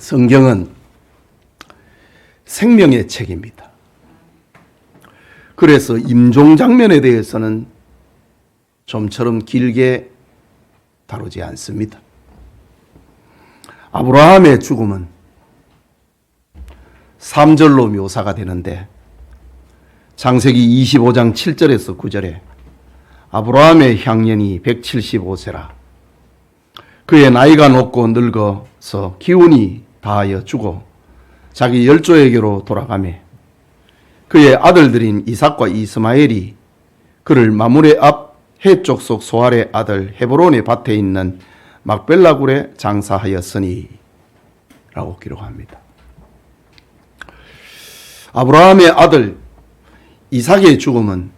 성경은 생명의 책입니다. 그래서 임종 장면에 대해서는 좀처럼 길게 다루지 않습니다. 아브라함의 죽음은 3절로 묘사가 되는데 창세기 25장 7절에서 9절에 아브라함의 향년이 175세라 그의 나이가 높고 늙어서 기운이 다하여 죽어 자기 열조에게로 돌아가매 그의 아들들인 이삭과 이스마엘이 그를 마므레 앞 해쪽 속 소알의 아들 헤브론의 밭에 있는 막벨라 굴에 장사하였으니 라고 기록합니다. 아브라함의 아들 이삭의 죽음은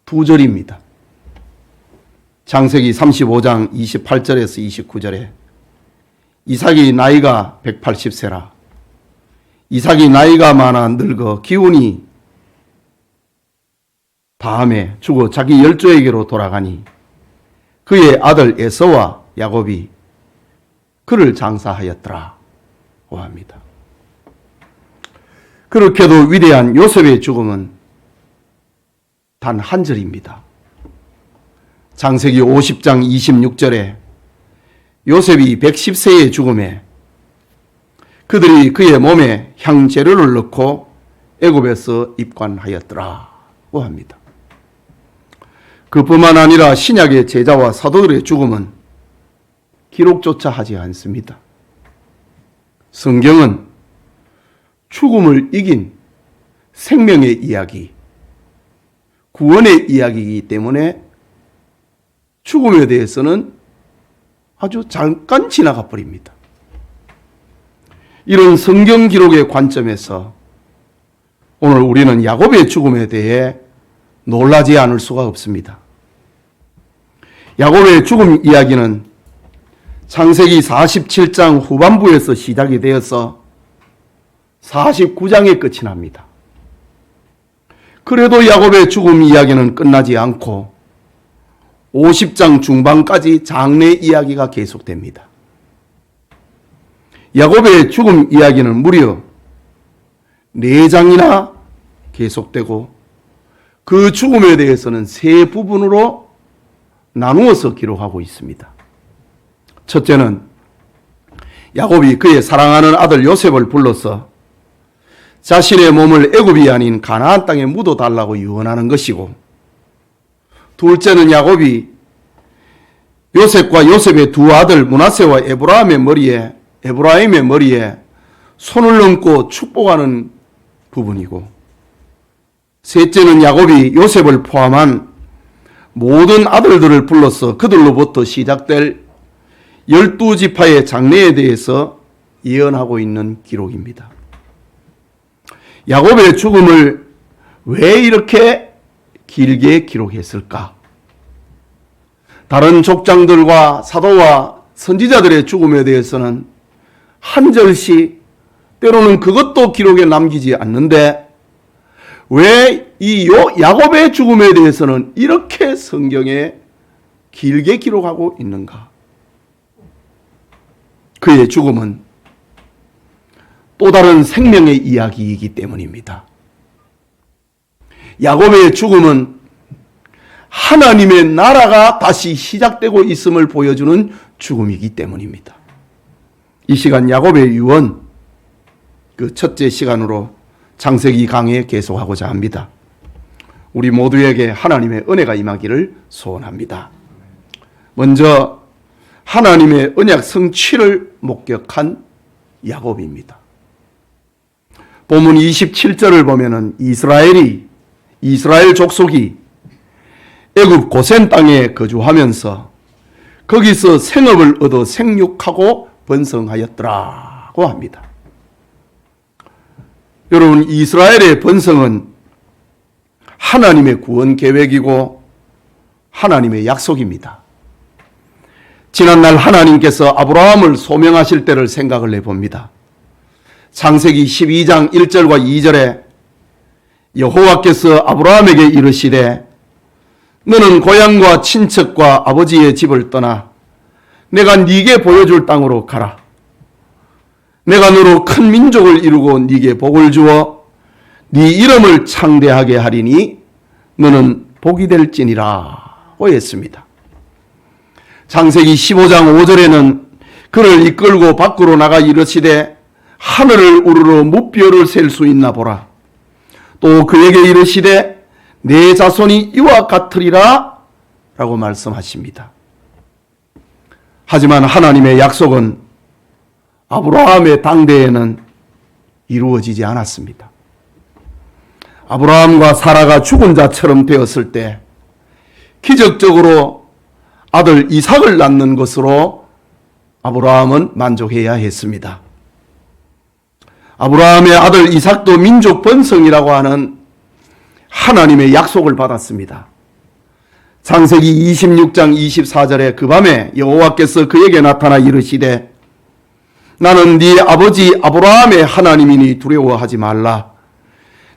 2절입니다. 창세기 35장 28절에서 29절에 이삭이 나이가 180세라 이삭이 나이가 많아 늙어 기운이 다함에 죽어 자기 열조에게로 돌아가니 그의 아들 에서와 야곱이 그를 장사하였더라고 합니다. 그렇게도 위대한 요셉의 죽음은 단 한 절입니다. 창세기 50장 26절에 요셉이 110세의 죽음에 그들이 그의 몸에 향재료를 넣고 애굽에서 입관하였더라고 합니다. 그뿐만 아니라 신약의 제자와 사도들의 죽음은 기록조차 하지 않습니다. 성경은 죽음을 이긴 생명의 이야기, 구원의 이야기이기 때문에 죽음에 대해서는 아주 잠깐 지나가 버립니다. 이런 성경 기록의 관점에서 오늘 우리는 야곱의 죽음에 대해 놀라지 않을 수가 없습니다. 야곱의 죽음 이야기는 창세기 47장 후반부에서 시작이 되어서 49장에 끝이 납니다. 그래도 야곱의 죽음 이야기는 끝나지 않고 50장 중반까지 장래 이야기가 계속됩니다. 야곱의 죽음 이야기는 무려 4장이나 계속되고 그 죽음에 대해서는 3부분으로 나누어서 기록하고 있습니다. 첫째는 야곱이 그의 사랑하는 아들 요셉을 불러서 자신의 몸을 애굽이 아닌 가나안 땅에 묻어달라고 유언하는 것이고, 둘째는 야곱이 요셉과 요셉의 두 아들 므낫세와 에브라임의 머리에 손을 얹고 축복하는 부분이고, 셋째는 야곱이 요셉을 포함한 모든 아들들을 불러서 그들로부터 시작될 12지파의 장래에 대해서 예언하고 있는 기록입니다. 야곱의 죽음을 왜 이렇게 길게 기록했을까? 다른 족장들과 사도와 선지자들의 죽음에 대해서는 한 절씩 때로는 그것도 기록에 남기지 않는데 왜 이 야곱의 죽음에 대해서는 이렇게 성경에 길게 기록하고 있는가? 그의 죽음은 또 다른 생명의 이야기이기 때문입니다. 야곱의 죽음은 하나님의 나라가 다시 시작되고 있음을 보여주는 죽음이기 때문입니다. 이 시간 야곱의 유언, 그 첫째 시간으로 창세기 강해 계속하고자 합니다. 우리 모두에게 하나님의 은혜가 임하기를 소원합니다. 먼저 하나님의 언약 성취를 목격한 야곱입니다. 본문 27절을 보면은 이스라엘 족속이 애굽 고센 땅에 거주하면서 거기서 생업을 얻어 생육하고 번성하였더라고 합니다. 여러분, 이스라엘의 번성은 하나님의 구원 계획이고 하나님의 약속입니다. 지난날 하나님께서 아브라함을 소명하실 때를 생각을 해봅니다. 창세기 12장 1절과 2절에 여호와께서 아브라함에게 이르시되 너는 고향과 친척과 아버지의 집을 떠나 내가 네게 보여줄 땅으로 가라. 내가 너로 큰 민족을 이루고 네게 복을 주어 네 이름을 창대하게 하리니 너는 복이 될지니라고 했습니다. 창세기 15장 5절에는 그를 이끌고 밖으로 나가 이르시되 하늘을 우러러 무뼈를 셀 수 있나 보라. 또 그에게 이르시되 내 자손이 이와 같으리라 라고 말씀하십니다. 하지만 하나님의 약속은 아브라함의 당대에는 이루어지지 않았습니다. 아브라함과 사라가 죽은 자처럼 되었을 때 기적적으로 아들 이삭을 낳는 것으로 아브라함은 만족해야 했습니다. 아브라함의 아들 이삭도 민족 번성이라고 하는 하나님의 약속을 받았습니다. 창세기 26장 24절에 그 밤에 여호와께서 그에게 나타나 이르시되 나는 네 아버지 아브라함의 하나님이니 두려워하지 말라.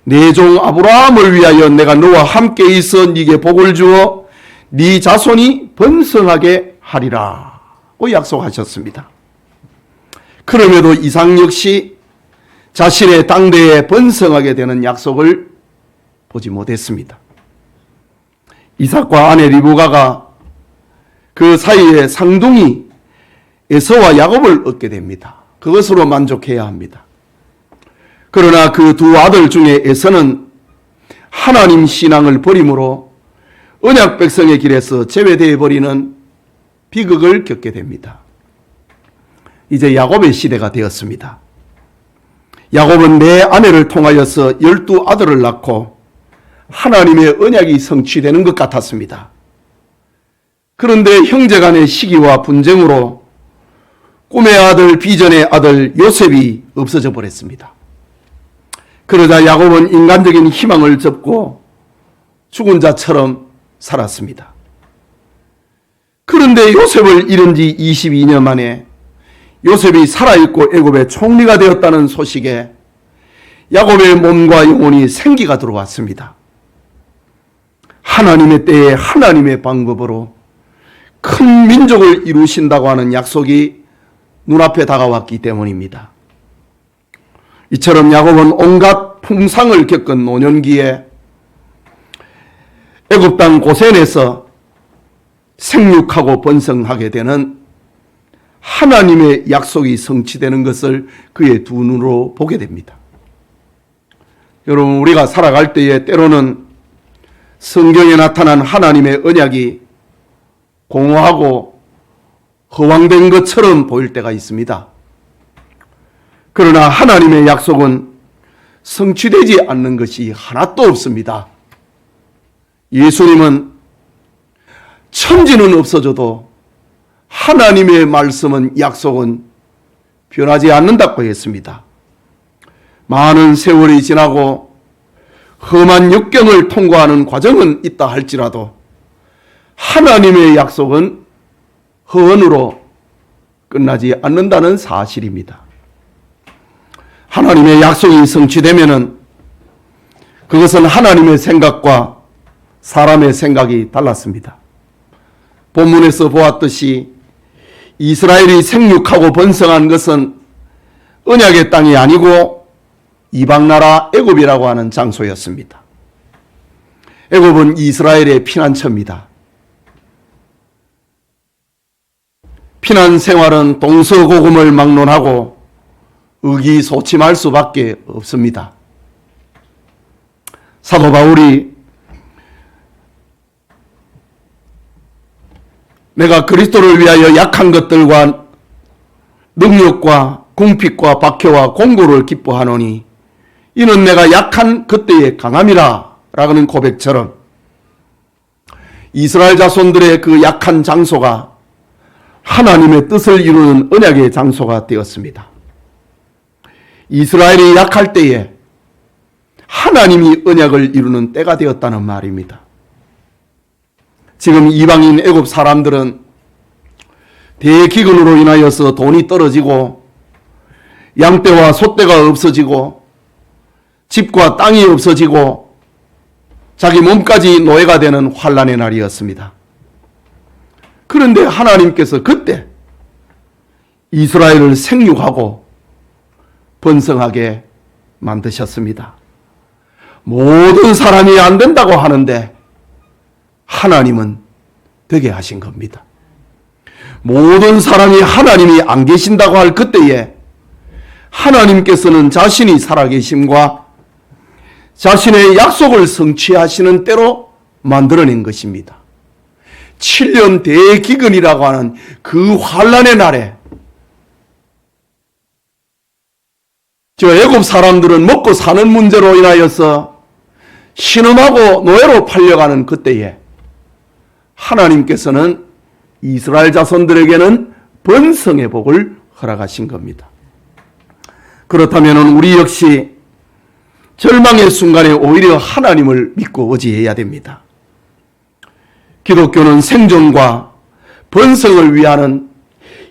내 종 아브라함을 위하여 내가 너와 함께 있어 네게 복을 주어 네 자손이 번성하게 하리라 고 약속하셨습니다. 그럼에도 이삭 역시 자신의 당대에 번성하게 되는 약속을 보지 못했습니다. 이삭과 아내 리브가가 그 사이에 쌍둥이 에서와 야곱을 얻게 됩니다. 그것으로 만족해야 합니다. 그러나 그 두 아들 중에 에서는 하나님 신앙을 버림으로 언약 백성의 길에서 제외되어 버리는 비극을 겪게 됩니다. 이제 야곱의 시대가 되었습니다. 야곱은 네 아내를 통하여서 12아들을 낳고 하나님의 언약이 성취되는 것 같았습니다. 그런데 형제간의 시기와 분쟁으로 꿈의 아들, 비전의 아들 요셉이 없어져 버렸습니다. 그러자 야곱은 인간적인 희망을 접고 죽은 자처럼 살았습니다. 그런데 요셉을 잃은 지 22년 만에 요셉이 살아있고 애굽의 총리가 되었다는 소식에 야곱의 몸과 영혼이 생기가 들어왔습니다. 하나님의 때에 하나님의 방법으로 큰 민족을 이루신다고 하는 약속이 눈앞에 다가왔기 때문입니다. 이처럼 야곱은 온갖 풍상을 겪은 노년기에 애굽 땅 고센에서 생육하고 번성하게 되는 하나님의 약속이 성취되는 것을 그의 두 눈으로 보게 됩니다. 여러분, 우리가 살아갈 때에 때로는 성경에 나타난 하나님의 언약이 공허하고 허황된 것처럼 보일 때가 있습니다. 그러나 하나님의 약속은 성취되지 않는 것이 하나도 없습니다. 예수님은 천지는 없어져도 하나님의 말씀은 약속은 변하지 않는다고 했습니다. 많은 세월이 지나고 험한 역경을 통과하는 과정은 있다 할지라도 하나님의 약속은 허언으로 끝나지 않는다는 사실입니다. 하나님의 약속이 성취되면은 그것은 하나님의 생각과 사람의 생각이 달랐습니다. 본문에서 보았듯이 이스라엘이 생육하고 번성한 것은 언약의 땅이 아니고 이방나라 애굽이라고 하는 장소였습니다. 애굽은 이스라엘의 피난처입니다. 피난 생활은 동서고금을 막론하고 의기소침할 수밖에 없습니다. 사도 바울이 내가 그리스도를 위하여 약한 것들과 능력과 궁핍과 박해와 공고를 기뻐하노니 이는 내가 약한 그때의 강함이라 라는 고백처럼 이스라엘 자손들의 그 약한 장소가 하나님의 뜻을 이루는 언약의 장소가 되었습니다. 이스라엘이 약할 때에 하나님이 언약을 이루는 때가 되었다는 말입니다. 지금 이방인 애굽 사람들은 대기근으로 인하여서 돈이 떨어지고 양떼와 소떼가 없어지고 집과 땅이 없어지고 자기 몸까지 노예가 되는 환난의 날이었습니다. 그런데 하나님께서 그때 이스라엘을 생육하고 번성하게 만드셨습니다. 모든 사람이 안 된다고 하는데 하나님은 되게 하신 겁니다. 모든 사람이 하나님이 안 계신다고 할 그때에 하나님께서는 자신이 살아계심과 자신의 약속을 성취하시는 때로 만들어낸 것입니다. 7년 대기근이라고 하는 그 환란의 날에 애굽 사람들은 먹고 사는 문제로 인하여서 신음하고 노예로 팔려가는 그때에 하나님께서는 이스라엘 자손들에게는 번성의 복을 허락하신 겁니다. 그렇다면 우리 역시 절망의 순간에 오히려 하나님을 믿고 의지해야 됩니다. 기독교는 생존과 번성을 위하는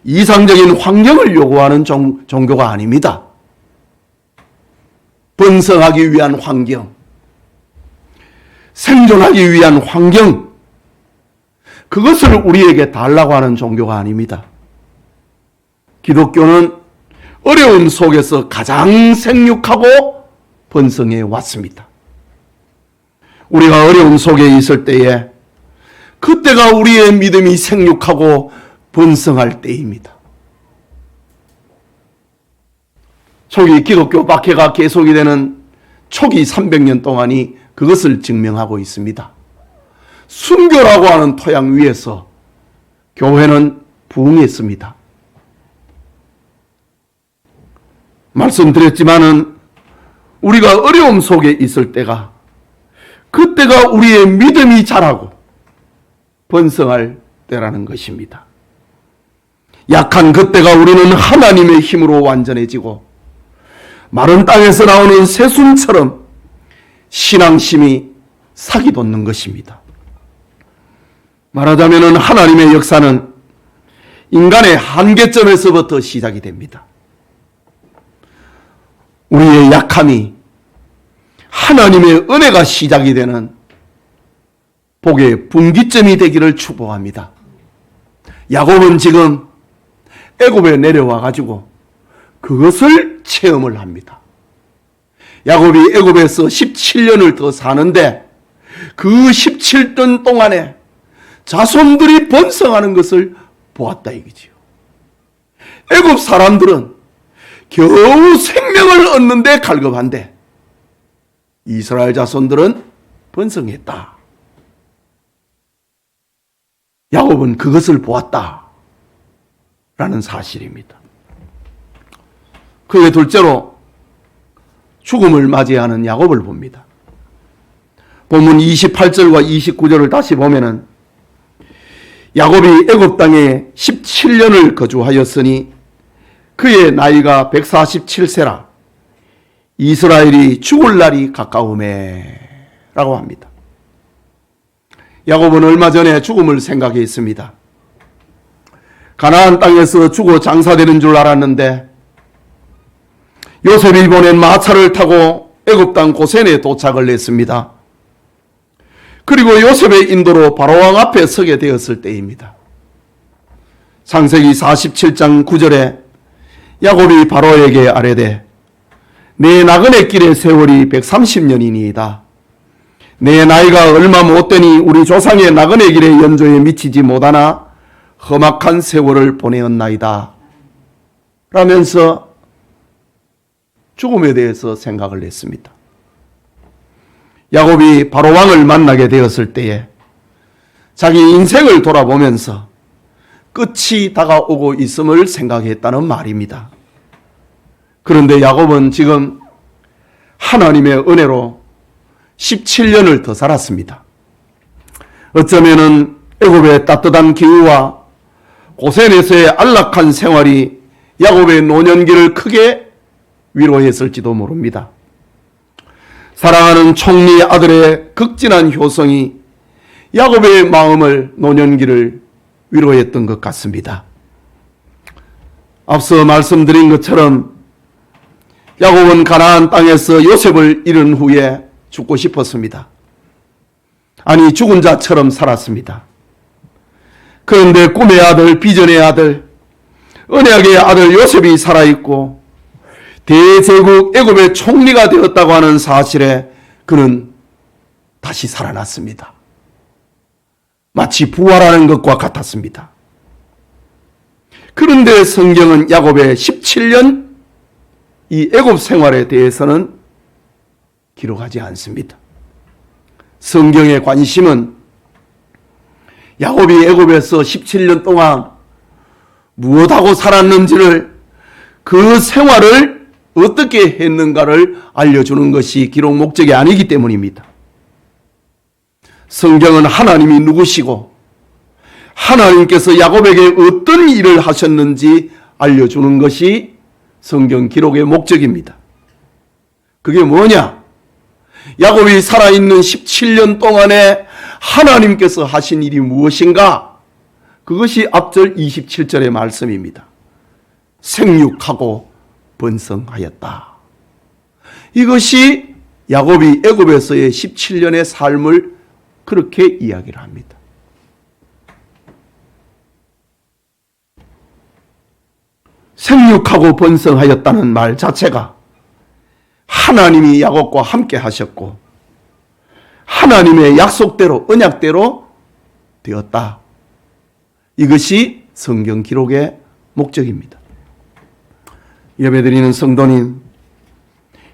이상적인 환경을 요구하는 종교가 아닙니다. 번성하기 위한 환경, 생존하기 위한 환경, 그것을 우리에게 달라고 하는 종교가 아닙니다. 기독교는 어려움 속에서 가장 생육하고 번성해 왔습니다. 우리가 어려움 속에 있을 때에 그때가 우리의 믿음이 생육하고 번성할 때입니다. 초기 기독교 박해가 계속이 되는 초기 300년 동안이 그것을 증명하고 있습니다. 순교라고 하는 토양 위에서 교회는 부흥했습니다. 말씀드렸지만은 우리가 어려움 속에 있을 때가 그때가 우리의 믿음이 자라고 번성할 때라는 것입니다. 약한 그때가 우리는 하나님의 힘으로 완전해지고 마른 땅에서 나오는 새순처럼 신앙심이 사기 돋는 것입니다. 말하자면 하나님의 역사는 인간의 한계점에서부터 시작이 됩니다. 우리의 약함이 하나님의 은혜가 시작이 되는 복의 분기점이 되기를 축복합니다. 야곱은 지금 애굽에 내려와 가지고 그것을 체험을 합니다. 야곱이 애굽에서 17년을 더 사는데 그 17년 동안에 자손들이 번성하는 것을 보았다 이거지요. 애굽 사람들은 겨우 생명을 얻는데 갈급한데 이스라엘 자손들은 번성했다. 야곱은 그것을 보았다 라는 사실입니다. 그의 둘째로 죽음을 맞이하는 야곱을 봅니다. 본문 28절과 29절을 다시 보면은 야곱이 애굽 땅에 17년을 거주하였으니 그의 나이가 147세라 이스라엘이 죽을 날이 가까우매 라고 합니다. 야곱은 얼마 전에 죽음을 생각했습니다. 가나안 땅에서 죽어 장사되는 줄 알았는데 요셉이 보낸 마차를 타고 애굽 땅 고센에 도착을 했습니다. 그리고 요셉의 인도로 바로왕 앞에 서게 되었을 때입니다. 창세기 47장 9절에 야곱이 바로에게 아뢰되 내 나그네 길의 세월이 130년이니이다. 내 나이가 얼마 못되니 우리 조상의 나그네 길의 연조에 미치지 못하나 험악한 세월을 보내었나이다. 라면서 죽음에 대해서 생각을 했습니다. 야곱이 바로왕을 만나게 되었을 때에 자기 인생을 돌아보면서 끝이 다가오고 있음을 생각했다는 말입니다. 그런데 야곱은 지금 하나님의 은혜로 17년을 더 살았습니다. 어쩌면은 애굽의 따뜻한 기후와 고센에서의 안락한 생활이 야곱의 노년기를 크게 위로했을지도 모릅니다. 사랑하는 총리 아들의 극진한 효성이 야곱의 마음을 노년기를 위로했던 것 같습니다. 앞서 말씀드린 것처럼 야곱은 가나안 땅에서 요셉을 잃은 후에 죽고 싶었습니다. 아니 죽은 자처럼 살았습니다. 그런데 꿈의 아들, 비전의 아들, 언약의 아들 요셉이 살아있고 대제국 애굽의 총리가 되었다고 하는 사실에 그는 다시 살아났습니다. 마치 부활하는 것과 같았습니다. 그런데 성경은 야곱의 17년 이 애굽 생활에 대해서는 기록하지 않습니다. 성경의 관심은 야곱이 애굽에서 17년 동안 무엇하고 살았는지를, 그 생활을 어떻게 했는가를 알려주는 것이 기록 목적이 아니기 때문입니다. 성경은 하나님이 누구시고 하나님께서 야곱에게 어떤 일을 하셨는지 알려주는 것이 성경 기록의 목적입니다. 그게 뭐냐? 야곱이 살아있는 17년 동안에 하나님께서 하신 일이 무엇인가? 그것이 앞절 27절의 말씀입니다. 생육하고 번성하였다. 이것이 야곱이 애굽에서의 17년의 삶을 그렇게 이야기를 합니다. 생육하고 번성하였다는 말 자체가 하나님이 야곱과 함께 하셨고 하나님의 약속대로, 언약대로 되었다. 이것이 성경 기록의 목적입니다. 예배드리는 성도님,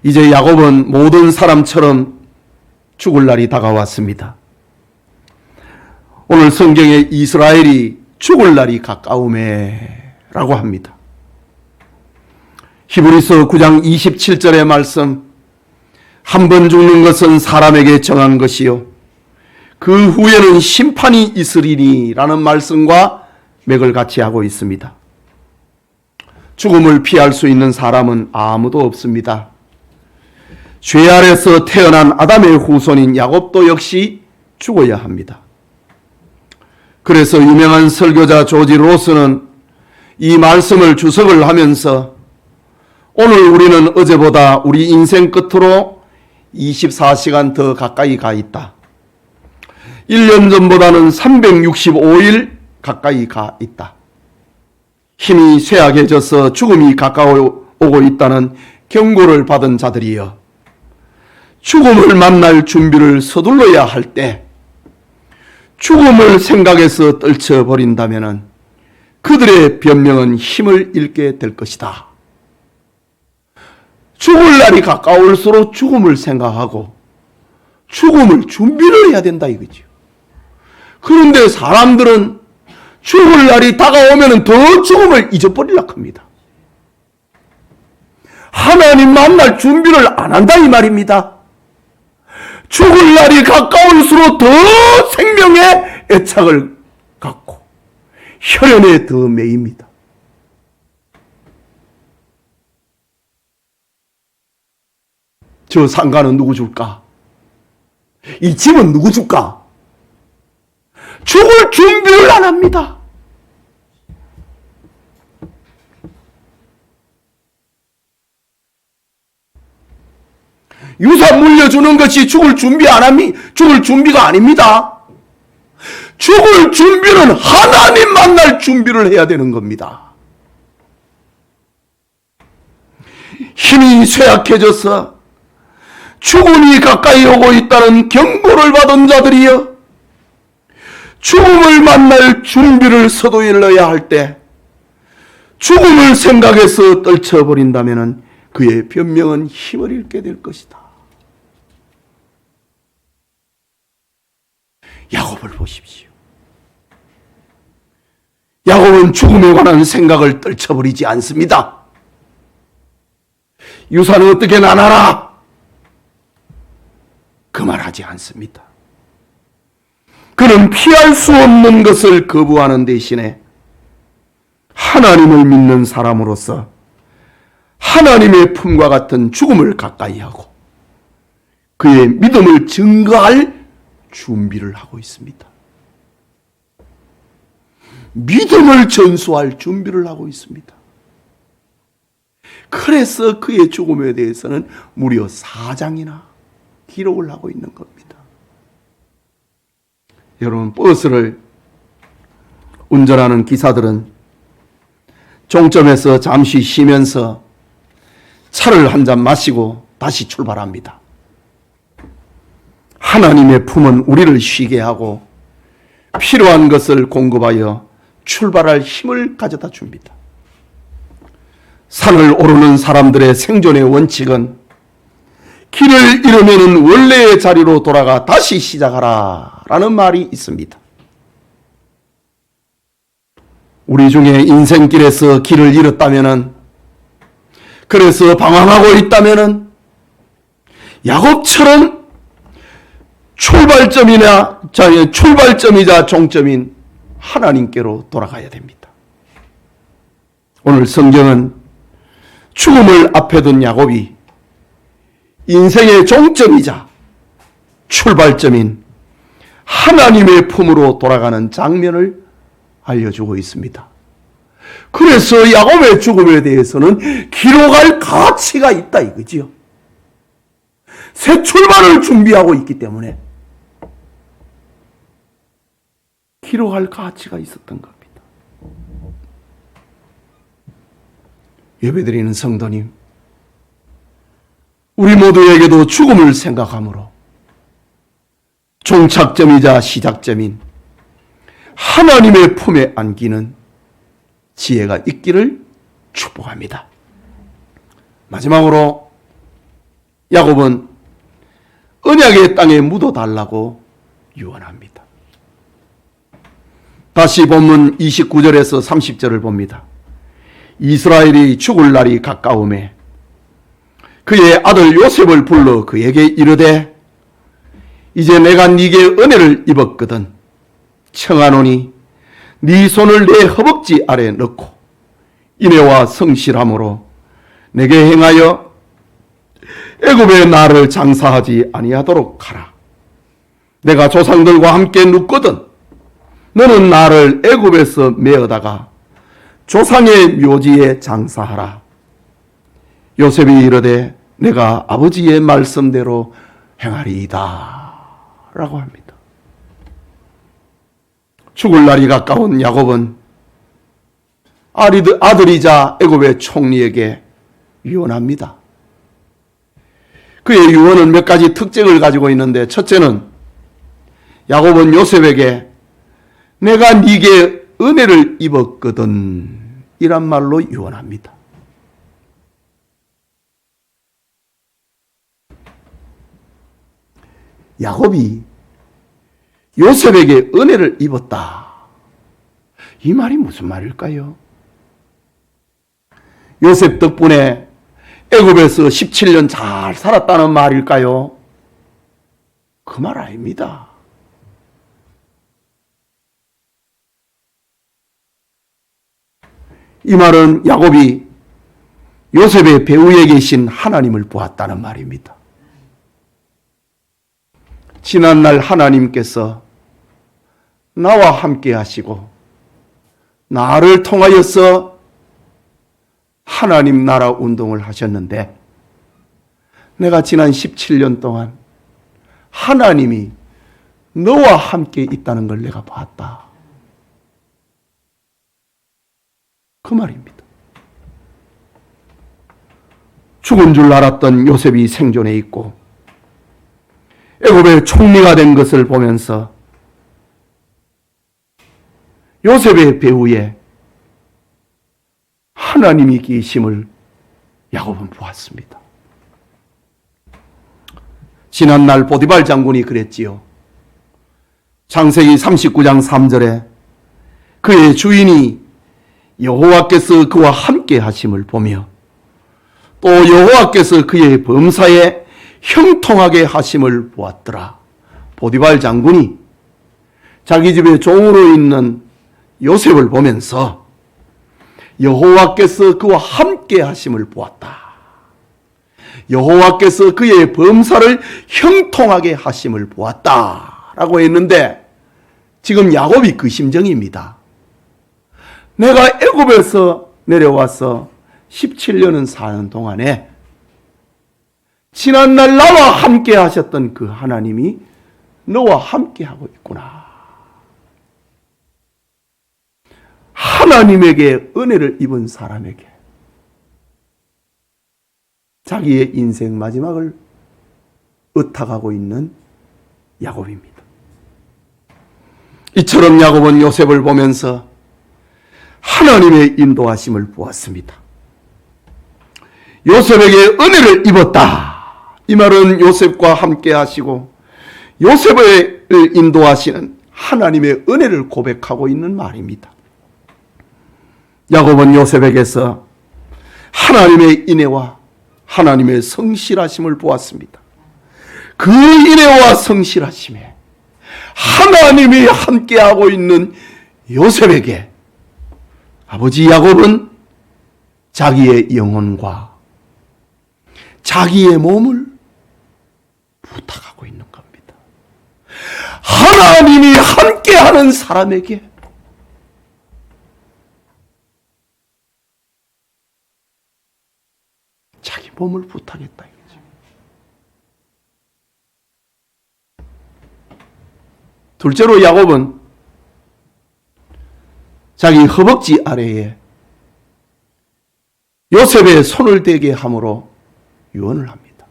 이제 야곱은 모든 사람처럼 죽을 날이 다가왔습니다. 오늘 성경에 이스라엘이 죽을 날이 가까우매 라고 합니다. 히브리서 9장 27절의 말씀, 한 번 죽는 것은 사람에게 정한 것이요 그 후에는 심판이 있으리니 라는 말씀과 맥을 같이 하고 있습니다. 죽음을 피할 수 있는 사람은 아무도 없습니다. 죄 아래서 태어난 아담의 후손인 야곱도 역시 죽어야 합니다. 그래서 유명한 설교자 조지 로스는 이 말씀을 주석을 하면서 오늘 우리는 어제보다 우리 인생 끝으로 24시간 더 가까이 가 있다. 1년 전보다는 365일 가까이 가 있다. 힘이 쇠약해져서 죽음이 가까워오고 있다는 경고를 받은 자들이여, 죽음을 만날 준비를 서둘러야 할 때 죽음을 생각해서 떨쳐버린다면 그들의 변명은 힘을 잃게 될 것이다. 죽을 날이 가까울수록 죽음을 생각하고 죽음을 준비를 해야 된다 이거죠. 그런데 사람들은 죽을 날이 다가오면 더 죽음을 잊어버리려고 합니다. 하나님 만날 준비를 안 한다 이 말입니다. 죽을 날이 가까울수록 더 생명의 애착을 갖고 혈연에 더 매입니다. 저 상가는 누구 줄까? 이 집은 누구 줄까? 죽을 준비를 안 합니다. 유산 물려주는 것이 죽을 준비가 아닙니다. 죽을 준비는 하나님 만날 준비를 해야 되는 겁니다. 힘이 쇠약해져서 죽음이 가까이 오고 있다는 경고를 받은 자들이여, 죽음을 만날 준비를 서둘러야 할 때 죽음을 생각해서 떨쳐버린다면 그의 변명은 힘을 잃게 될 것이다. 야곱을 보십시오. 야곱은 죽음에 관한 생각을 떨쳐버리지 않습니다. 유산을 어떻게 나눠라? 그 말하지 않습니다. 그는 피할 수 없는 것을 거부하는 대신에 하나님을 믿는 사람으로서 하나님의 품과 같은 죽음을 가까이 하고 그의 믿음을 증거할 준비를 하고 있습니다. 믿음을 전수할 준비를 하고 있습니다. 그래서 그의 죽음에 대해서는 무려 4장이나 기록을 하고 있는 겁니다. 여러분, 버스를 운전하는 기사들은 종점에서 잠시 쉬면서 차를 한 잔 마시고 다시 출발합니다. 하나님의 품은 우리를 쉬게 하고 필요한 것을 공급하여 출발할 힘을 가져다 줍니다. 산을 오르는 사람들의 생존의 원칙은 길을 잃으면 원래의 자리로 돌아가 다시 시작하라 라는 말이 있습니다. 우리 중에 인생길에서 길을 잃었다면, 그래서 방황하고 있다면 야곱처럼 출발점이자 종점인 하나님께로 돌아가야 됩니다. 오늘 성경은 죽음을 앞에 둔 야곱이 인생의 종점이자 출발점인 하나님의 품으로 돌아가는 장면을 알려주고 있습니다. 그래서 야곱의 죽음에 대해서는 기록할 가치가 있다 이거지요. 새 출발을 준비하고 있기 때문에 기록할 가치가 있었던 겁니다. 예배드리는 성도님, 우리 모두에게도 죽음을 생각하므로 종착점이자 시작점인 하나님의 품에 안기는 지혜가 있기를 축복합니다. 마지막으로 야곱은 언약의 땅에 묻어달라고 유언합니다. 다시 본문 29절에서 30절을 봅니다. 이스라엘이 죽을 날이 가까우매 그의 아들 요셉을 불러 그에게 이르되 이제 내가 네게 은혜를 입었거든 청하노니 네 손을 내 허벅지 아래 넣고 인애와 성실함으로 내게 행하여 애굽의 나를 장사하지 아니하도록 하라. 내가 조상들과 함께 눕거든 너는 나를 애굽에서 메어다가 조상의 묘지에 장사하라. 요셉이 이르되 내가 아버지의 말씀대로 행하리이다 라고 합니다. 죽을 날이 가까운 야곱은 아들이자 애굽의 총리에게 유언합니다. 그의 유언은 몇 가지 특징을 가지고 있는데, 첫째는 야곱은 요셉에게 내가 네게 은혜를 입었거든 이란 말로 유언합니다. 야곱이 요셉에게 은혜를 입었다. 이 말이 무슨 말일까요? 요셉 덕분에 애굽에서 17년 잘 살았다는 말일까요? 그 말 아닙니다. 이 말은 야곱이 요셉의 배후에 계신 하나님을 보았다는 말입니다. 지난날 하나님께서 나와 함께 하시고 나를 통하여서 하나님 나라 운동을 하셨는데 내가 지난 17년 동안 하나님이 너와 함께 있다는 걸 내가 봤다. 그 말입니다. 죽은 줄 알았던 요셉이 생존해 있고 애굽의 총리가 된 것을 보면서 요셉의 배후에 하나님이 계심을 야곱은 보았습니다. 지난날 보디발 장군이 그랬지요. 창세기 39장 3절에 그의 주인이 여호와께서 그와 함께 하심을 보며 또 여호와께서 그의 범사에 형통하게 하심을 보았더라. 보디발 장군이 자기 집에 종으로 있는 요셉을 보면서 여호와께서 그와 함께 하심을 보았다. 여호와께서 그의 범사를 형통하게 하심을 보았다 라고 했는데 지금 야곱이 그 심정입니다. 내가 애굽에서 내려와서 17년은 사는 동안에 지난날 나와 함께 하셨던 그 하나님이 너와 함께 하고 있구나. 하나님에게 은혜를 입은 사람에게 자기의 인생 마지막을 의탁하고 있는 야곱입니다. 이처럼 야곱은 요셉을 보면서 하나님의 인도하심을 보았습니다. 요셉에게 은혜를 입었다. 이 말은 요셉과 함께 하시고 요셉을 인도하시는 하나님의 은혜를 고백하고 있는 말입니다. 야곱은 요셉에게서 하나님의 인애와 하나님의 성실하심을 보았습니다. 그 인애와 성실하심에 하나님이 함께하고 있는 요셉에게 아버지 야곱은 자기의 영혼과 자기의 몸을 부탁하고 있는 겁니다. 하나님이 함께하는 사람에게 자기 몸을 부탁했다 이거죠. 둘째로 야곱은 자기 허벅지 아래에 요셉의 손을 대게 함으로 유언을 합니다.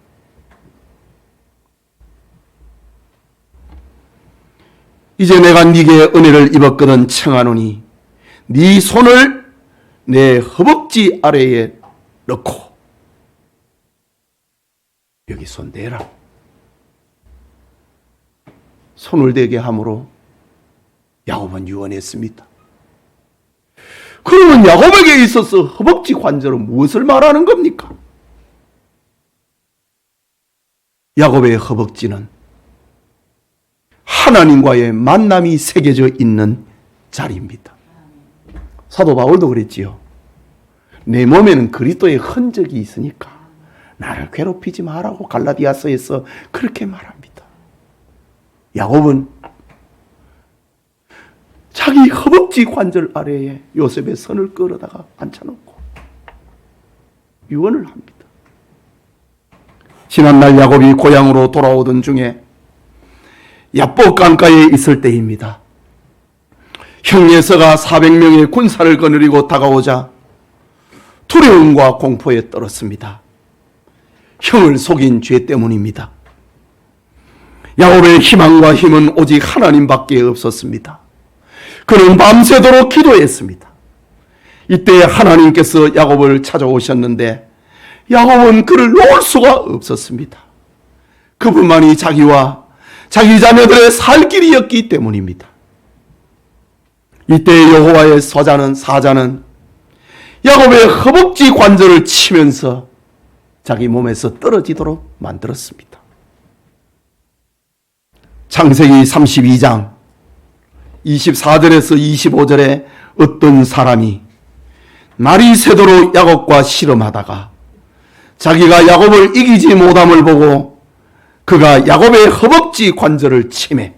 이제 내가 네게 은혜를 입었거든 청하노니 네 손을 내 허벅지 아래에 넣고 여기 손 대라. 손을 대게 함으로 야곱은 유언했습니다. 그러면 야곱에게 있어서 허벅지 관절은 무엇을 말하는 겁니까? 야곱의 허벅지는 하나님과의 만남이 새겨져 있는 자리입니다. 사도 바울도 그랬지요. 내 몸에는 그리스도의 흔적이 있으니까 나를 괴롭히지 마라고 갈라디아서에서 그렇게 말합니다. 야곱은 자기 허벅지 관절 아래에 요셉의 손을 끌어다가 앉혀놓고 유언을 합니다. 지난날 야곱이 고향으로 돌아오던 중에 야복 강가에 있을 때입니다. 형 예서가 400명의 군사를 거느리고 다가오자 두려움과 공포에 떨었습니다. 형을 속인 죄 때문입니다. 야곱의 희망과 힘은 오직 하나님밖에 없었습니다. 그는 밤새도록 기도했습니다. 이때 하나님께서 야곱을 찾아오셨는데 야곱은 그를 놓을 수가 없었습니다. 그분만이 자기와 자기 자녀들의 살 길이었기 때문입니다. 이때 여호와의 사자는 야곱의 허벅지 관절을 치면서 자기 몸에서 떨어지도록 만들었습니다. 창세기 32장 24절에서 25절에 어떤 사람이 날이 새도록 야곱과 씨름하다가 자기가 야곱을 이기지 못함을 보고 그가 야곱의 허벅지 관절을 치매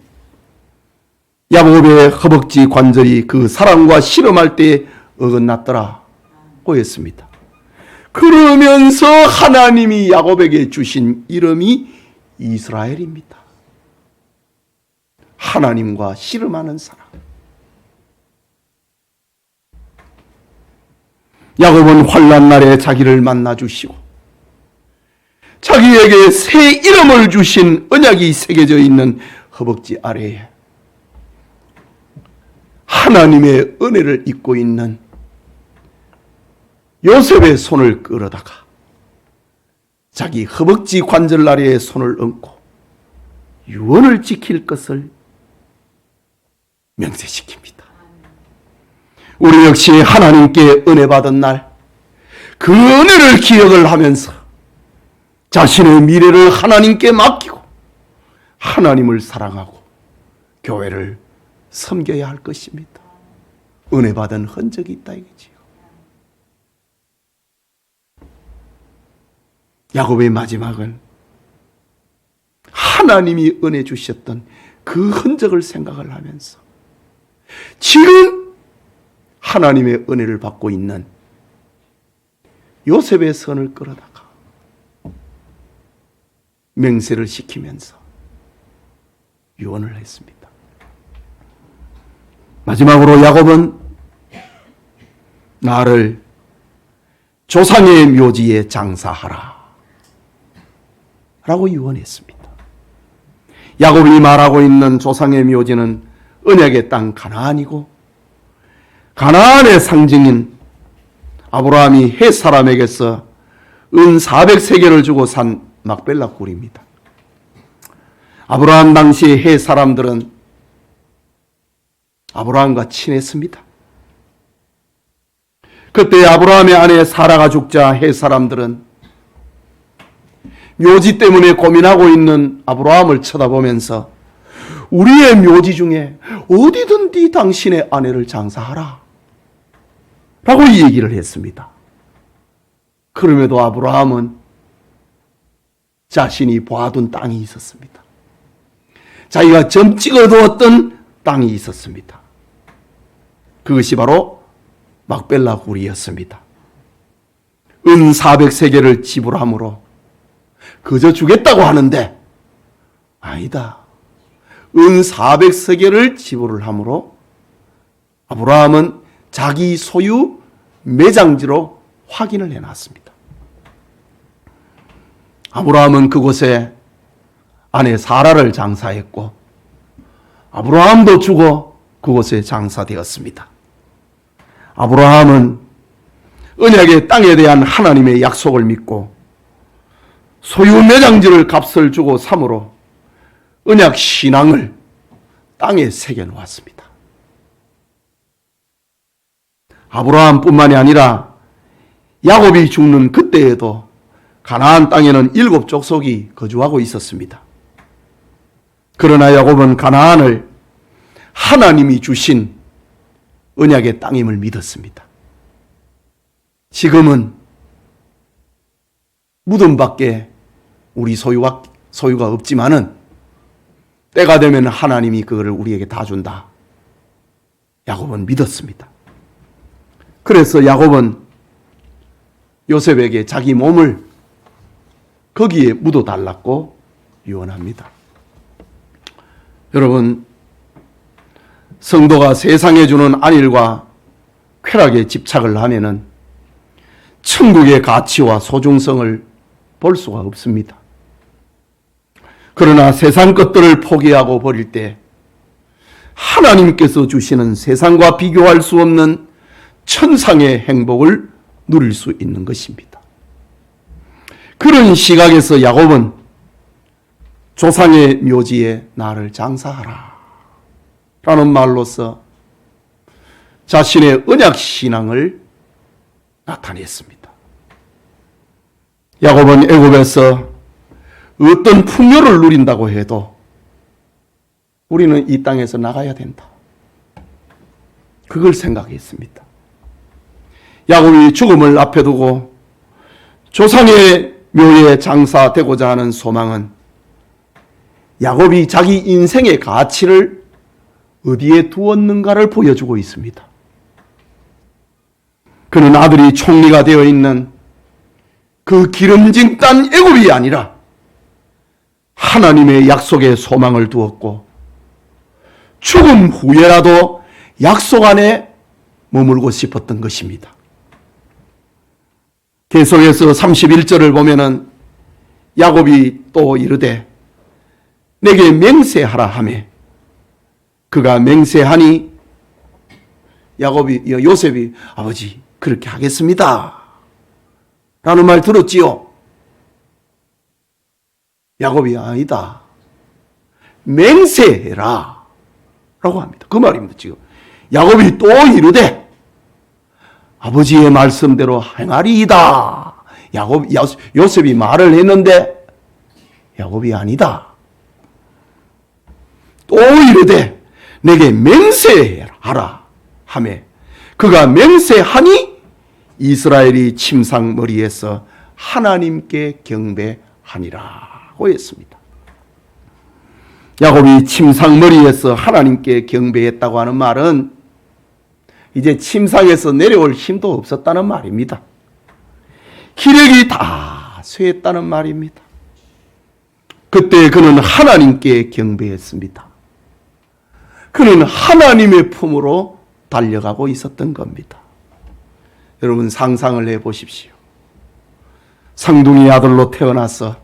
야곱의 허벅지 관절이 그 사람과 씨름할 때 어긋났더라고 했습니다. 그러면서 하나님이 야곱에게 주신 이름이 이스라엘입니다. 하나님과 씨름하는 사람. 야곱은 환난 날에 자기를 만나 주시고 자기에게 새 이름을 주신 언약이 새겨져 있는 허벅지 아래에 하나님의 은혜를 입고 있는 요셉의 손을 끌어다가 자기 허벅지 관절 아래에 손을 얹고 유언을 지킬 것을 명세시킵니다. 우리 역시 하나님께 은혜 받은 날 그 은혜를 기억을 하면서 자신의 미래를 하나님께 맡기고 하나님을 사랑하고 교회를 섬겨야 할 것입니다. 은혜 받은 흔적이 있다 이거지요. 야곱의 마지막은 하나님이 은혜 주셨던 그 흔적을 생각을 하면서 지금 하나님의 은혜를 받고 있는 요셉의 선을 끌어다가 맹세를 시키면서 유언을 했습니다. 마지막으로 야곱은 나를 조상의 묘지에 장사하라 라고 유언했습니다. 야곱이 말하고 있는 조상의 묘지는 언약의 땅 가나안이고, 가나안의 상징인 아브라함이 헷 사람에게서 은 400세겔을 주고 산 막벨라 굴입니다. 아브라함 당시 헷 사람들은 아브라함과 친했습니다. 그때 아브라함의 아내 사라가 죽자 헷 사람들은 묘지 때문에 고민하고 있는 아브라함을 쳐다보면서 우리의 묘지 중에 어디든지 당신의 아내를 장사하라 라고 이 얘기를 했습니다. 그럼에도 아브라함은 자신이 봐둔 땅이 있었습니다. 자기가 점 찍어두었던 땅이 있었습니다. 그것이 바로 막벨라 굴이었습니다. 은 400세겔을 지불함으로 그저 주겠다고 하는데 아니다. 은 400세겔을 지불을 함으로 아브라함은 자기 소유 매장지로 확인을 해놨습니다. 아브라함은 그곳에 아내 사라를 장사했고 아브라함도 죽어 그곳에 장사되었습니다. 아브라함은 언약의 땅에 대한 하나님의 약속을 믿고 소유 매장지를 값을 주고 삼으로 언약 신앙을 땅에 새겨놓았습니다. 아브라함뿐만이 아니라 야곱이 죽는 그때에도 가나안 땅에는 7족속이 거주하고 있었습니다. 그러나 야곱은 가나안을 하나님이 주신 언약의 땅임을 믿었습니다. 지금은 무덤밖에 우리 소유가 없지만은 때가 되면 하나님이 그거를 우리에게 다 준다. 야곱은 믿었습니다. 그래서 야곱은 요셉에게 자기 몸을 거기에 묻어달라고 유언합니다. 여러분, 성도가 세상에 주는 안일과 쾌락에 집착을 하면은 천국의 가치와 소중성을 볼 수가 없습니다. 그러나 세상 것들을 포기하고 버릴 때 하나님께서 주시는 세상과 비교할 수 없는 천상의 행복을 누릴 수 있는 것입니다. 그런 시각에서 야곱은 조상의 묘지에 나를 장사하라 라는 말로서 자신의 언약 신앙을 나타냈습니다. 야곱은 애굽에서 어떤 풍요를 누린다고 해도 우리는 이 땅에서 나가야 된다. 그걸 생각했습니다. 야곱이 죽음을 앞에 두고 조상의 묘에 장사되고자 하는 소망은 야곱이 자기 인생의 가치를 어디에 두었는가를 보여주고 있습니다. 그는 아들이 총리가 되어 있는 그 기름진 땅 애굽이 아니라 하나님의 약속에 소망을 두었고 죽음 후에라도 약속 안에 머물고 싶었던 것입니다. 계속해서 31절을 보면은 야곱이 또 이르되 내게 맹세하라 하매 그가 맹세하니 요셉이 아버지 그렇게 하겠습니다 라는 말 들었지요. 야곱이 아니다. 맹세해라 라고 합니다. 그 말입니다. 지금 야곱이 또 이르되 아버지의 말씀대로 행하리이다. 요셉이 말을 했는데 야곱이 아니다. 또 이르되 내게 맹세하라 하매 그가 맹세하니 이스라엘이 침상머리에서 하나님께 경배하니라고 했습니다. 야곱이 침상머리에서 하나님께 경배했다고 하는 말은 이제 침상에서 내려올 힘도 없었다는 말입니다. 기력이 다 쇠했다는 말입니다. 그때 그는 하나님께 경배했습니다. 그는 하나님의 품으로 달려가고 있었던 겁니다. 여러분 상상을 해보십시오. 상둥이 아들로 태어나서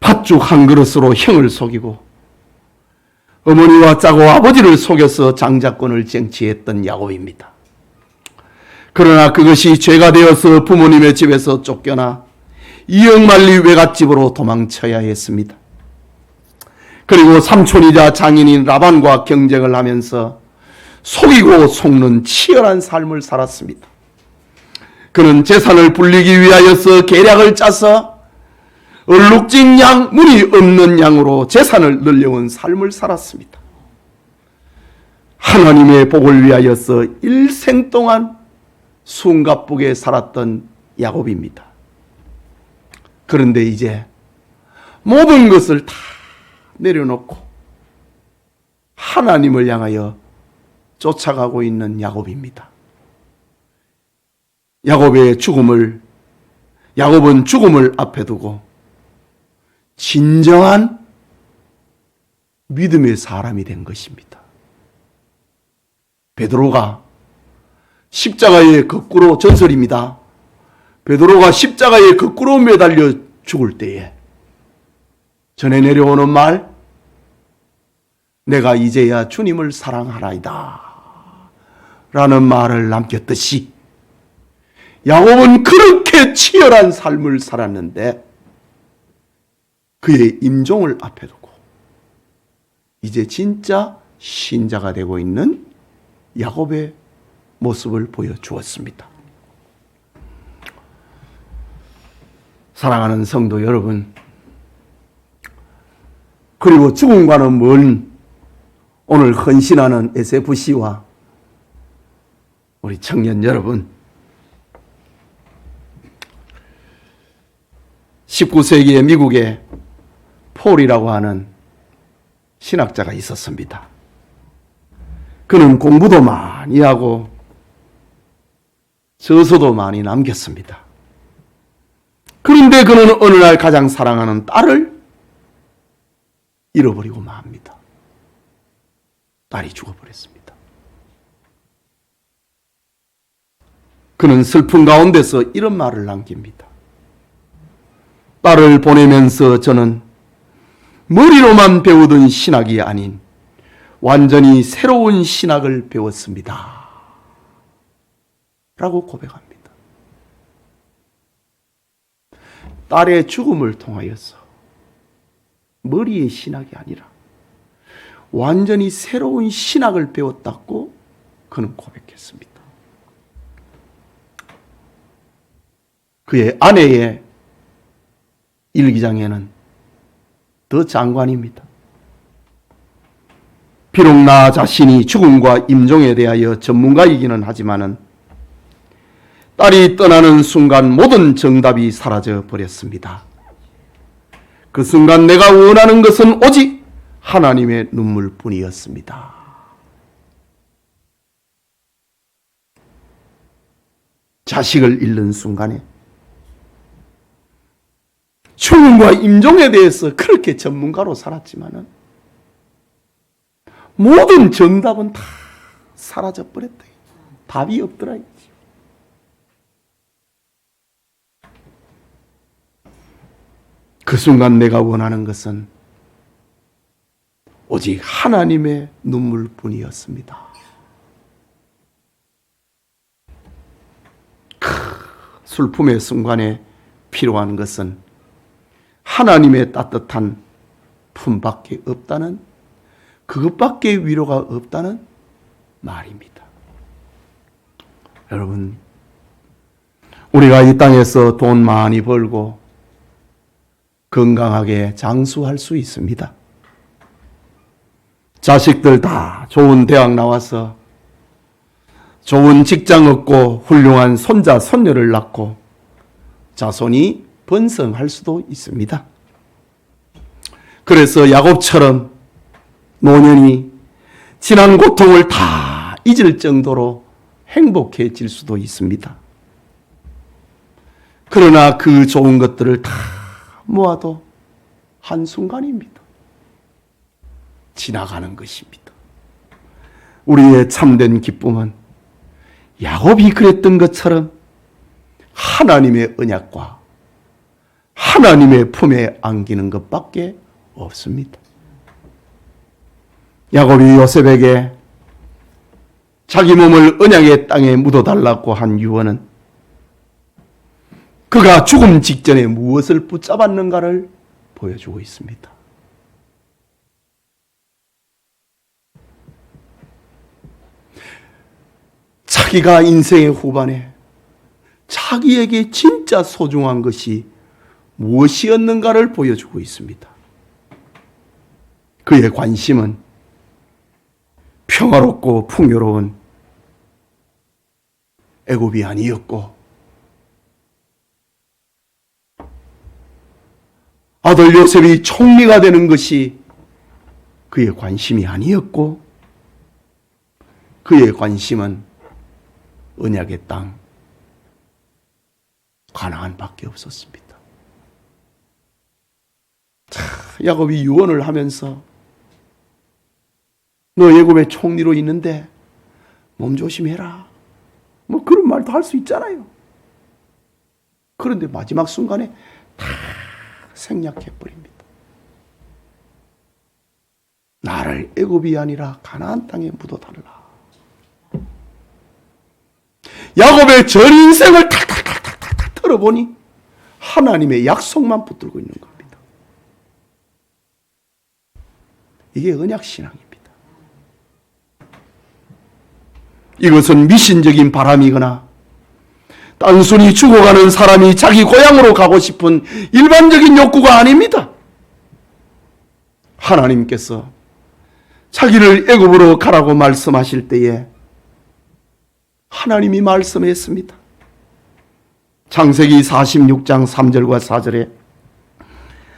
팥죽 한 그릇으로 형을 속이고 어머니와 짜고 아버지를 속여서 장자권을 쟁취했던 야곱입니다. 그러나 그것이 죄가 되어서 부모님의 집에서 쫓겨나 이역만리 외갓집으로 도망쳐야 했습니다. 그리고 삼촌이자 장인인 라반과 경쟁을 하면서 속이고 속는 치열한 삶을 살았습니다. 그는 재산을 불리기 위하여서 계략을 짜서 얼룩진 양, 무늬 없는 양으로 재산을 늘려온 삶을 살았습니다. 하나님의 복을 위하여서 일생 동안 숨가쁘게 살았던 야곱입니다. 그런데 이제 모든 것을 다 내려놓고 하나님을 향하여 쫓아가고 있는 야곱입니다. 야곱은 죽음을 앞에 두고 진정한 믿음의 사람이 된 것입니다. 베드로가 십자가에 거꾸로 전설입니다. 베드로가 십자가에 거꾸로 매달려 죽을 때에 전에 내려오는 말, 내가 이제야 주님을 사랑하나이다 라는 말을 남겼듯이 야곱은 그렇게 치열한 삶을 살았는데 그의 임종을 앞에 두고 이제 진짜 신자가 되고 있는 야곱의 모습을 보여주었습니다. 사랑하는 성도 여러분, 그리고 죽음과는 먼 오늘 헌신하는 SFC와 우리 청년 여러분, 19세기에 미국에 폴이라고 하는 신학자가 있었습니다. 그는 공부도 많이 하고 저서도 많이 남겼습니다. 그런데 그는 어느 날 가장 사랑하는 딸을 잃어버리고 맙니다. 딸이 죽어버렸습니다. 그는 슬픈 가운데서 이런 말을 남깁니다. 딸을 보내면서 저는 머리로만 배우던 신학이 아닌 완전히 새로운 신학을 배웠습니다. 라고 고백합니다. 딸의 죽음을 통하여서 머리의 신학이 아니라 완전히 새로운 신학을 배웠다고 그는 고백했습니다. 그의 아내의 일기장에는 더 장관입니다. 비록 나 자신이 죽음과 임종에 대하여 전문가이기는 하지만은 딸이 떠나는 순간 모든 정답이 사라져 버렸습니다. 그 순간 내가 원하는 것은 오직 하나님의 눈물뿐이었습니다. 자식을 잃는 순간에 죽음과 임종에 대해서 그렇게 전문가로 살았지만은 모든 정답은 다 사라져 버렸다. 답이 없더라. 그 순간 내가 원하는 것은 오직 하나님의 눈물뿐이었습니다. 슬픔의 순간에 필요한 것은 하나님의 따뜻한 품밖에 없다는, 그것밖에 위로가 없다는 말입니다. 여러분, 우리가 이 땅에서 돈 많이 벌고 건강하게 장수할 수 있습니다. 자식들 다 좋은 대학 나와서 좋은 직장 얻고 훌륭한 손자, 손녀를 낳고 자손이 번성할 수도 있습니다. 그래서 야곱처럼 노년이 지난 고통을 다 잊을 정도로 행복해질 수도 있습니다. 그러나 그 좋은 것들을 다 모아도 한순간입니다. 지나가는 것입니다. 우리의 참된 기쁨은 야곱이 그랬던 것처럼 하나님의 언약과 하나님의 품에 안기는 것밖에 없습니다. 야곱이 요셉에게 자기 몸을 언약의 땅에 묻어달라고 한 유언은 그가 죽음 직전에 무엇을 붙잡았는가를 보여주고 있습니다. 자기가 인생의 후반에 자기에게 진짜 소중한 것이 무엇이었는가를 보여주고 있습니다. 그의 관심은 평화롭고 풍요로운 애굽이 아니었고 아들 요셉이 총리가 되는 것이 그의 관심이 아니었고 그의 관심은 언약의 땅 가나안밖에 없었습니다. 야곱이 유언을 하면서 너 애굽의 총리로 있는데 몸 조심해라. 뭐 그런 말도 할 수 있잖아요. 그런데 마지막 순간에 다 생략해버립니다. 나를 애굽이 아니라 가나안 땅에 묻어달라. 야곱의 전 인생을 탁탁탁탁탁 털어보니 하나님의 약속만 붙들고 있는 겁니다. 이게 언약신앙입니다. 이것은 미신적인 바람이거나 단순히 죽어가는 사람이 자기 고향으로 가고 싶은 일반적인 욕구가 아닙니다. 하나님께서 자기를 애굽으로 가라고 말씀하실 때에 하나님이 말씀했습니다. 창세기 46장 3절과 4절에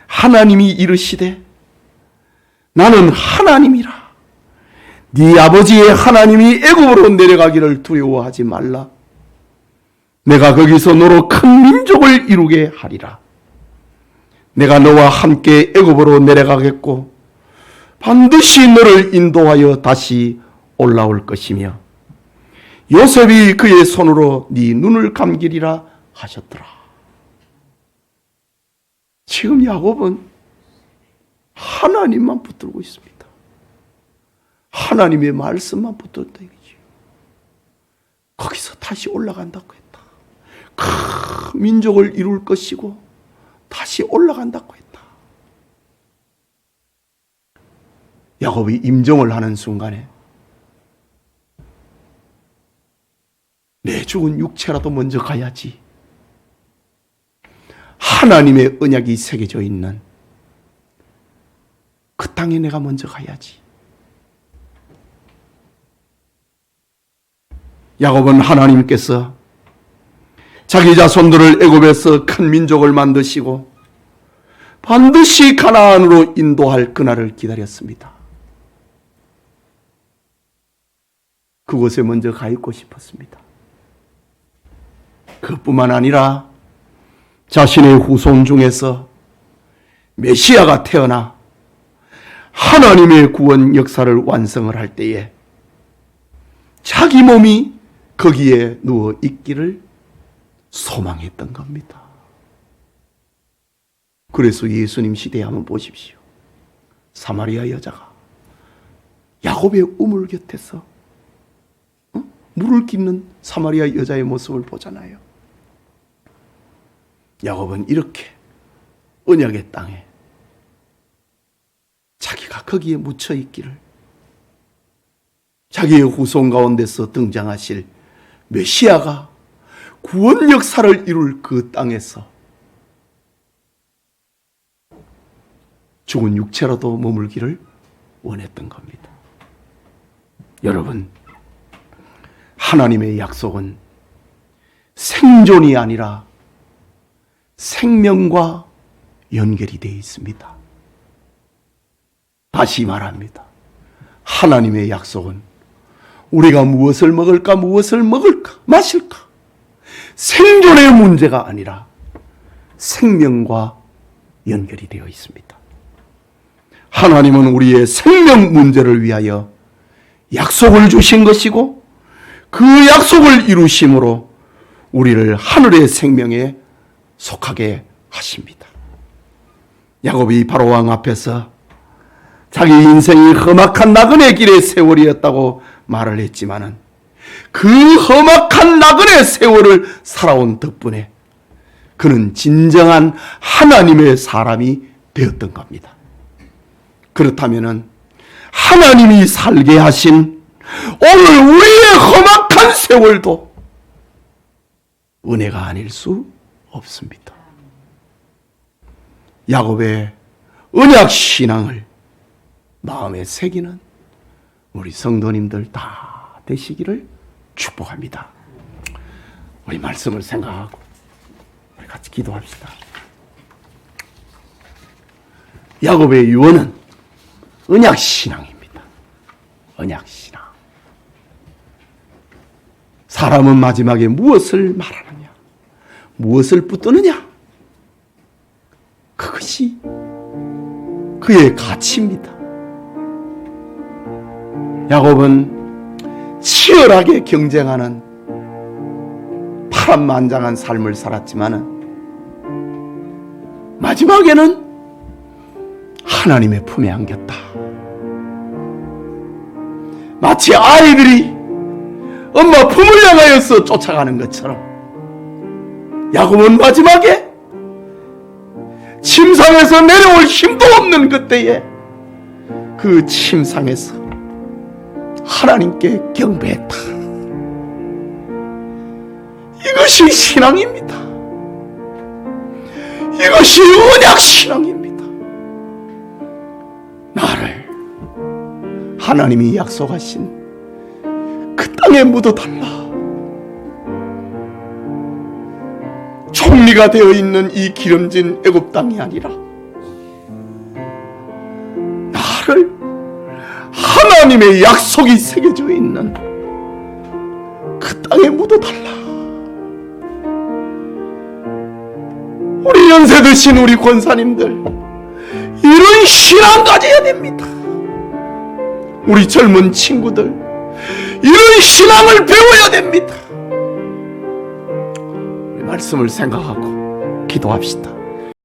하나님이 이르시되 나는 하나님이라. 네 아버지의 하나님이 애굽으로 내려가기를 두려워하지 말라. 내가 거기서 너로 큰 민족을 이루게 하리라. 내가 너와 함께 애굽으로 내려가겠고 반드시 너를 인도하여 다시 올라올 것이며 요셉이 그의 손으로 네 눈을 감기리라 하셨더라. 지금 야곱은 하나님만 붙들고 있습니다. 하나님의 말씀만 붙들었다 이거지. 거기서 다시 올라간다고 했다. 큰 민족을 이룰 것이고 다시 올라간다고 했다. 야곱이 임종을 하는 순간에 내 죽은 육체라도 먼저 가야지. 하나님의 언약이 새겨져 있는 그 땅에 내가 먼저 가야지. 야곱은 하나님께서 자기 자손들을 애굽에서 큰 민족을 만드시고 반드시 가나안으로 인도할 그날을 기다렸습니다. 그곳에 먼저 가 있고 싶었습니다. 그뿐만 아니라 자신의 후손 중에서 메시아가 태어나 하나님의 구원 역사를 완성을 할 때에 자기 몸이 거기에 누워 있기를 소망했던 겁니다. 그래서 예수님 시대에 한번 보십시오. 사마리아 여자가 야곱의 우물 곁에서 물을 깃는 사마리아 여자의 모습을 보잖아요. 야곱은 이렇게 언약의 땅에 자기가 거기에 묻혀 있기를 자기의 후손 가운데서 등장하실 메시아가 구원 역사를 이룰 그 땅에서 죽은 육체라도 머물기를 원했던 겁니다. 여러분, 하나님의 약속은 생존이 아니라 생명과 연결이 되어 있습니다. 다시 말합니다. 하나님의 약속은 우리가 무엇을 먹을까, 무엇을 먹을까, 마실까 생존의 문제가 아니라 생명과 연결이 되어 있습니다. 하나님은 우리의 생명 문제를 위하여 약속을 주신 것이고 그 약속을 이루심으로 우리를 하늘의 생명에 속하게 하십니다. 야곱이 바로왕 앞에서 자기 인생이 험악한 나그네 길의 세월이었다고 말을 했지만은 그 험악한 나그네 세월을 살아온 덕분에 그는 진정한 하나님의 사람이 되었던 겁니다. 그렇다면은 하나님이 살게 하신 오늘 우리의 험악한 세월도 은혜가 아닐 수 없습니다. 야곱의 언약 신앙을 마음에 새기는 우리 성도님들 다 되시기를 축복합니다. 우리 말씀을 생각하고 우리 같이 기도합시다. 야곱의 유언은 언약 신앙입니다. 언약 신앙. 사람은 마지막에 무엇을 말하느냐, 무엇을 붙드느냐, 그것이 그의 가치입니다. 야곱은 치열하게 경쟁하는 파란만장한 삶을 살았지만은 마지막에는 하나님의 품에 안겼다. 마치 아이들이 엄마 품을 향하여서 쫓아가는 것처럼 야곱은 마지막에 침상에서 내려올 힘도 없는 그때에 그 침상에서 하나님께 경배했다. 이것이 신앙입니다. 이것이 언약 신앙입니다. 나를 하나님이 약속하신 그 땅에 묻어달라. 총리가 되어 있는 이 기름진 애굽 땅이 아니라 나를 하나님의 약속이 새겨져 있는 그 땅에 묻어달라. 우리 연세 드신 우리 권사님들 이런 신앙 가져야 됩니다. 우리 젊은 친구들 이런 신앙을 배워야 됩니다. 우리 말씀을 생각하고 기도합시다.